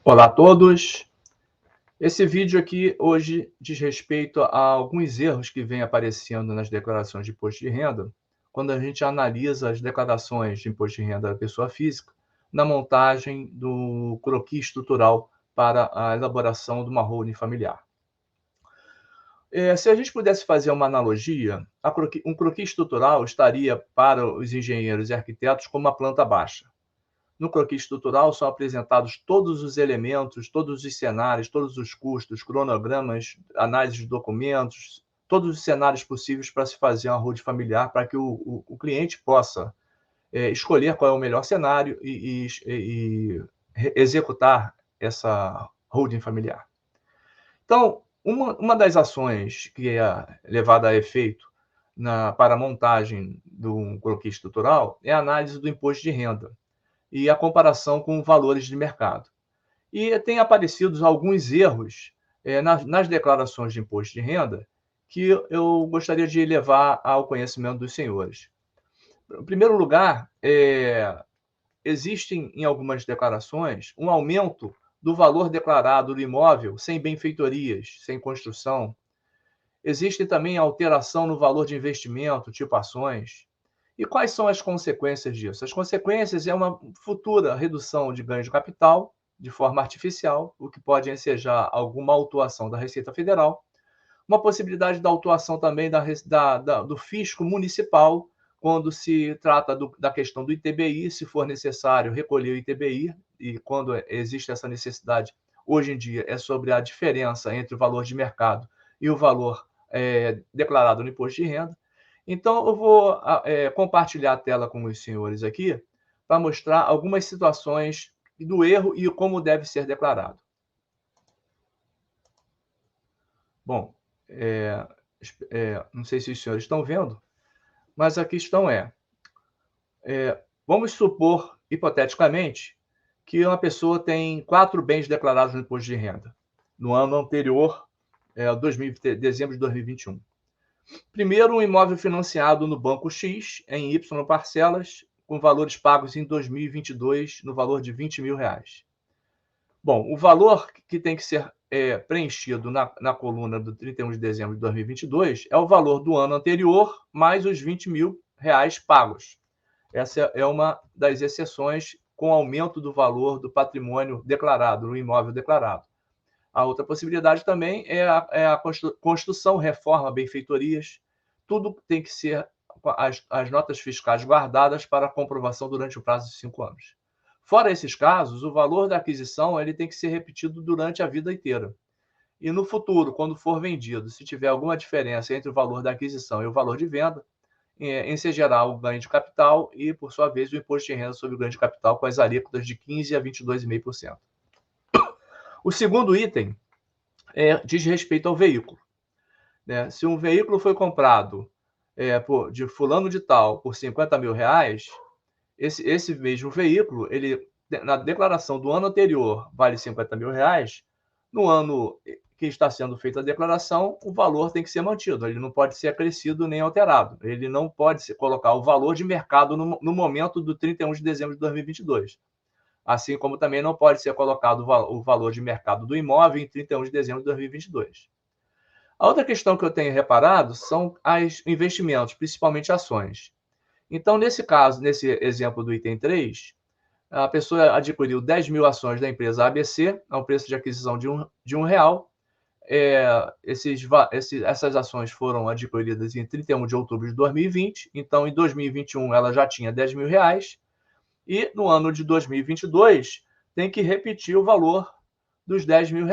Olá a todos. Esse vídeo aqui hoje diz respeito a alguns erros que vêm aparecendo nas declarações de imposto de renda, quando a gente analisa as declarações de imposto de renda da pessoa física na montagem do croquis estrutural para a elaboração de uma holding familiar. Se a gente pudesse fazer uma analogia, um croquis estrutural estaria para os engenheiros e arquitetos como uma planta baixa. No croquis estrutural são apresentados todos os elementos, todos os cenários, todos os custos, cronogramas, análise de documentos, todos os cenários possíveis para se fazer uma holding familiar, para que o cliente possa escolher qual é o melhor cenário e executar essa holding familiar. Então, uma das ações que é levada a efeito para a montagem do croquis estrutural é a análise do imposto de renda e a comparação com valores de mercado. E tem aparecido alguns erros nas declarações de imposto de renda que eu gostaria de levar ao conhecimento dos senhores. Em primeiro lugar, existem em algumas declarações um aumento do valor declarado do imóvel sem benfeitorias, sem construção. Existe também alteração no valor de investimento, tipo ações. E quais são as consequências disso? As consequências é uma futura redução de ganho de capital de forma artificial, o que pode ensejar alguma autuação da Receita Federal, uma possibilidade da autuação também do fisco municipal, quando se trata da questão do ITBI, se for necessário recolher o ITBI, e quando existe essa necessidade, hoje em dia, é sobre a diferença entre o valor de mercado e o valor declarado no imposto de renda. Então, eu vou compartilhar a tela com os senhores aqui para mostrar algumas situações do erro e como deve ser declarado. Bom, não sei se os senhores estão vendo, mas a questão vamos supor, hipoteticamente, que uma pessoa tem 4 bens declarados no imposto de renda, no ano anterior, dezembro de 2021. Primeiro, um imóvel financiado no Banco X, em Y parcelas, com valores pagos em 2022, no valor de R$20 mil. Bom, o valor que tem que ser preenchido na coluna do 31 de dezembro de 2022 é o valor do ano anterior, mais os R$20 mil pagos. Essa é uma das exceções com aumento do valor do patrimônio declarado, no imóvel declarado. A outra possibilidade também é a construção, reforma, benfeitorias. Tudo tem que ser as notas fiscais guardadas para comprovação durante o prazo de 5 anos. Fora esses casos, o valor da aquisição ele tem que ser repetido durante a vida inteira. E no futuro, quando for vendido, se tiver alguma diferença entre o valor da aquisição e o valor de venda, ensejará o ganho de capital e, por sua vez, o imposto de renda sobre o ganho de capital com as alíquotas de 15% a 22,5%. O segundo item diz respeito ao veículo. Se um veículo foi comprado de fulano de tal por R$50 mil, esse mesmo veículo, ele, na declaração do ano anterior, vale R$50 mil, no ano que está sendo feita a declaração, o valor tem que ser mantido, ele não pode ser acrescido nem alterado, ele não pode colocar o valor de mercado no momento do 31 de dezembro de 2022. Assim como também não pode ser colocado o valor de mercado do imóvel em 31 de dezembro de 2022. A outra questão que eu tenho reparado são os investimentos, principalmente ações. Então, nesse caso, nesse exemplo do item 3, a pessoa adquiriu 10 mil ações da empresa ABC, ao preço de aquisição de R$1. Essas ações foram adquiridas em 31 de outubro de 2020, então em 2021 ela já tinha R$10 mil, e no ano de 2022 tem que repetir o valor dos R$10 mil.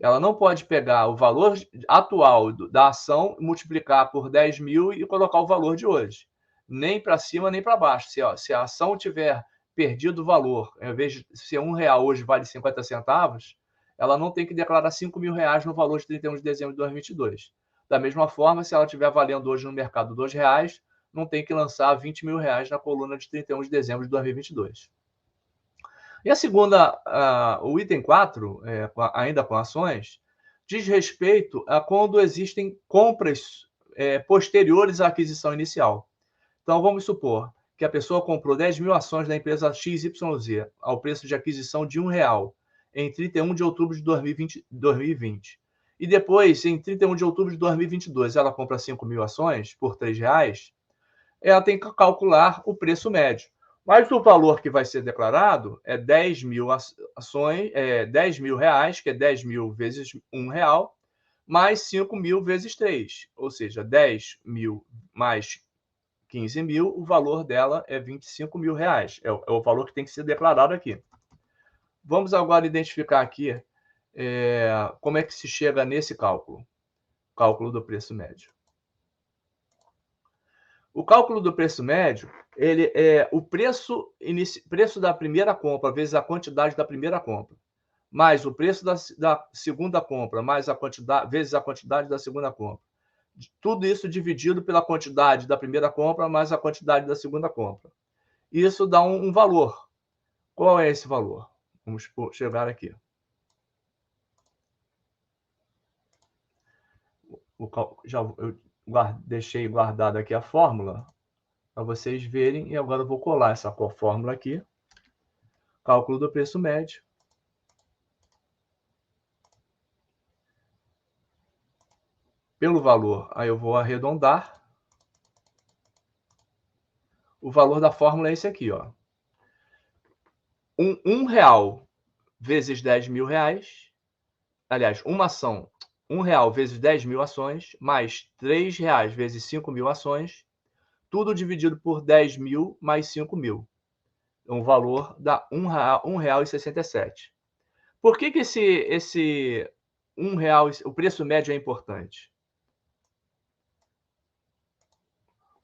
Ela não pode pegar o valor atual da ação, multiplicar por 10 mil e colocar o valor de hoje. Nem para cima, nem para baixo. Se a ação tiver perdido o valor, ao invés de ser R$1 hoje vale 50 centavos, ela não tem que declarar R$5 mil no valor de 31 de dezembro de 2022. Da mesma forma, se ela estiver valendo hoje no mercado R$2, não tem que lançar R$20 mil na coluna de 31 de dezembro de 2022. E a segunda, o item 4, ainda com ações, diz respeito a quando existem compras posteriores à aquisição inicial. Então, vamos supor que a pessoa comprou 10 mil ações da empresa XYZ ao preço de aquisição de R$1. em 31 de outubro de 2020. E depois, em 31 de outubro de 2022, ela compra 5 mil ações por R$ 3, ela tem que calcular o preço médio. Mas o valor que vai ser declarado é 10 mil ações, 10 mil reais, que é 10 mil vezes R$ 1, mais 5 mil vezes 3, ou seja, 10 mil mais 15 mil, o valor dela é 25 mil reais. É o valor que tem que ser declarado aqui. Vamos agora identificar aqui como é que se chega nesse cálculo do preço médio. O cálculo do preço médio, ele é o preço da primeira compra vezes a quantidade da primeira compra, mais o preço da segunda compra, mais a quantidade vezes a quantidade da segunda compra. Tudo isso dividido pela quantidade da primeira compra mais a quantidade da segunda compra. Isso dá um valor. Qual é esse valor? Vamos chegar aqui. Eu deixei guardado aqui a fórmula para vocês verem, e agora eu vou colar essa fórmula aqui. Cálculo do preço médio. Pelo valor, aí eu vou arredondar. O valor da fórmula é esse aqui, ó. R$1 vezes 10 mil reais. Aliás, uma ação, R$1 vezes 10 mil ações, mais R$3 vezes 5 mil ações, tudo dividido por 10 mil mais 5 mil. O valor dá R$1,67. Por que esse R$1, o preço médio é importante?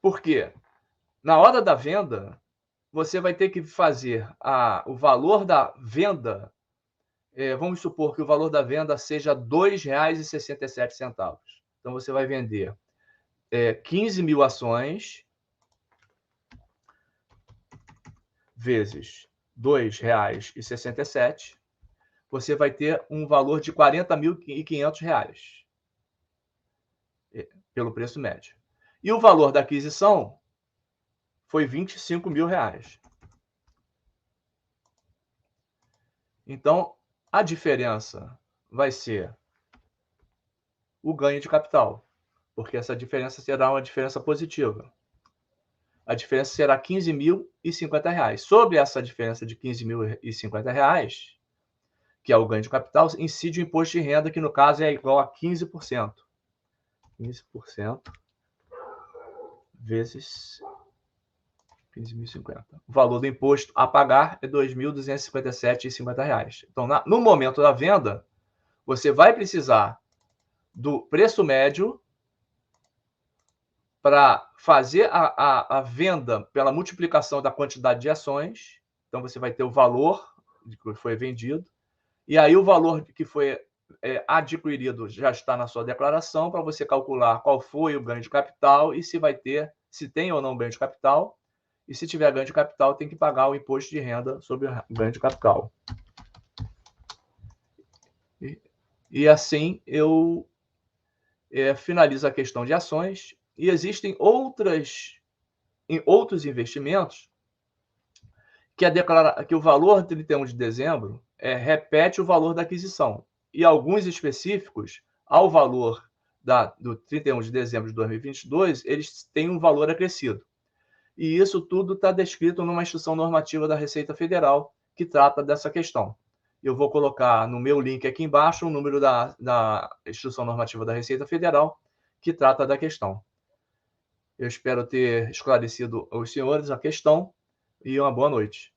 Porque na hora da venda, você vai ter que fazer o valor da venda. Vamos supor que o valor da venda seja R$ 2,67. Então, você vai vender 15 mil ações vezes R$ 2,67. Você vai ter um valor de R$ 40.500 pelo preço médio. E o valor da aquisição foi R$ 25 mil. Então, a diferença vai ser o ganho de capital, porque essa diferença será uma diferença positiva. A diferença será R$ 15.050. Sobre essa diferença de R$ 15.050, que é o ganho de capital, incide o imposto de renda, que no caso é igual a 15%. 15% vezes 15.050. O valor do imposto a pagar é R$ 2.257,50. Então, no momento da venda, você vai precisar do preço médio para fazer a venda pela multiplicação da quantidade de ações. Então, você vai ter o valor que foi vendido, e aí o valor que foi adquirido já está na sua declaração, para você calcular qual foi o ganho de capital e se tem ou não ganho de capital. E se tiver ganho de capital, tem que pagar o imposto de renda sobre o ganho de capital. E assim eu finalizo a questão de ações. E existem outros investimentos que o valor de 31 de dezembro repete o valor da aquisição. E alguns específicos, ao valor do 31 de dezembro de 2022, eles têm um valor acrescido. E isso tudo está descrito numa instrução normativa da Receita Federal que trata dessa questão. Eu vou colocar no meu link aqui embaixo o número da instrução normativa da Receita Federal que trata da questão. Eu espero ter esclarecido aos senhores a questão e uma boa noite.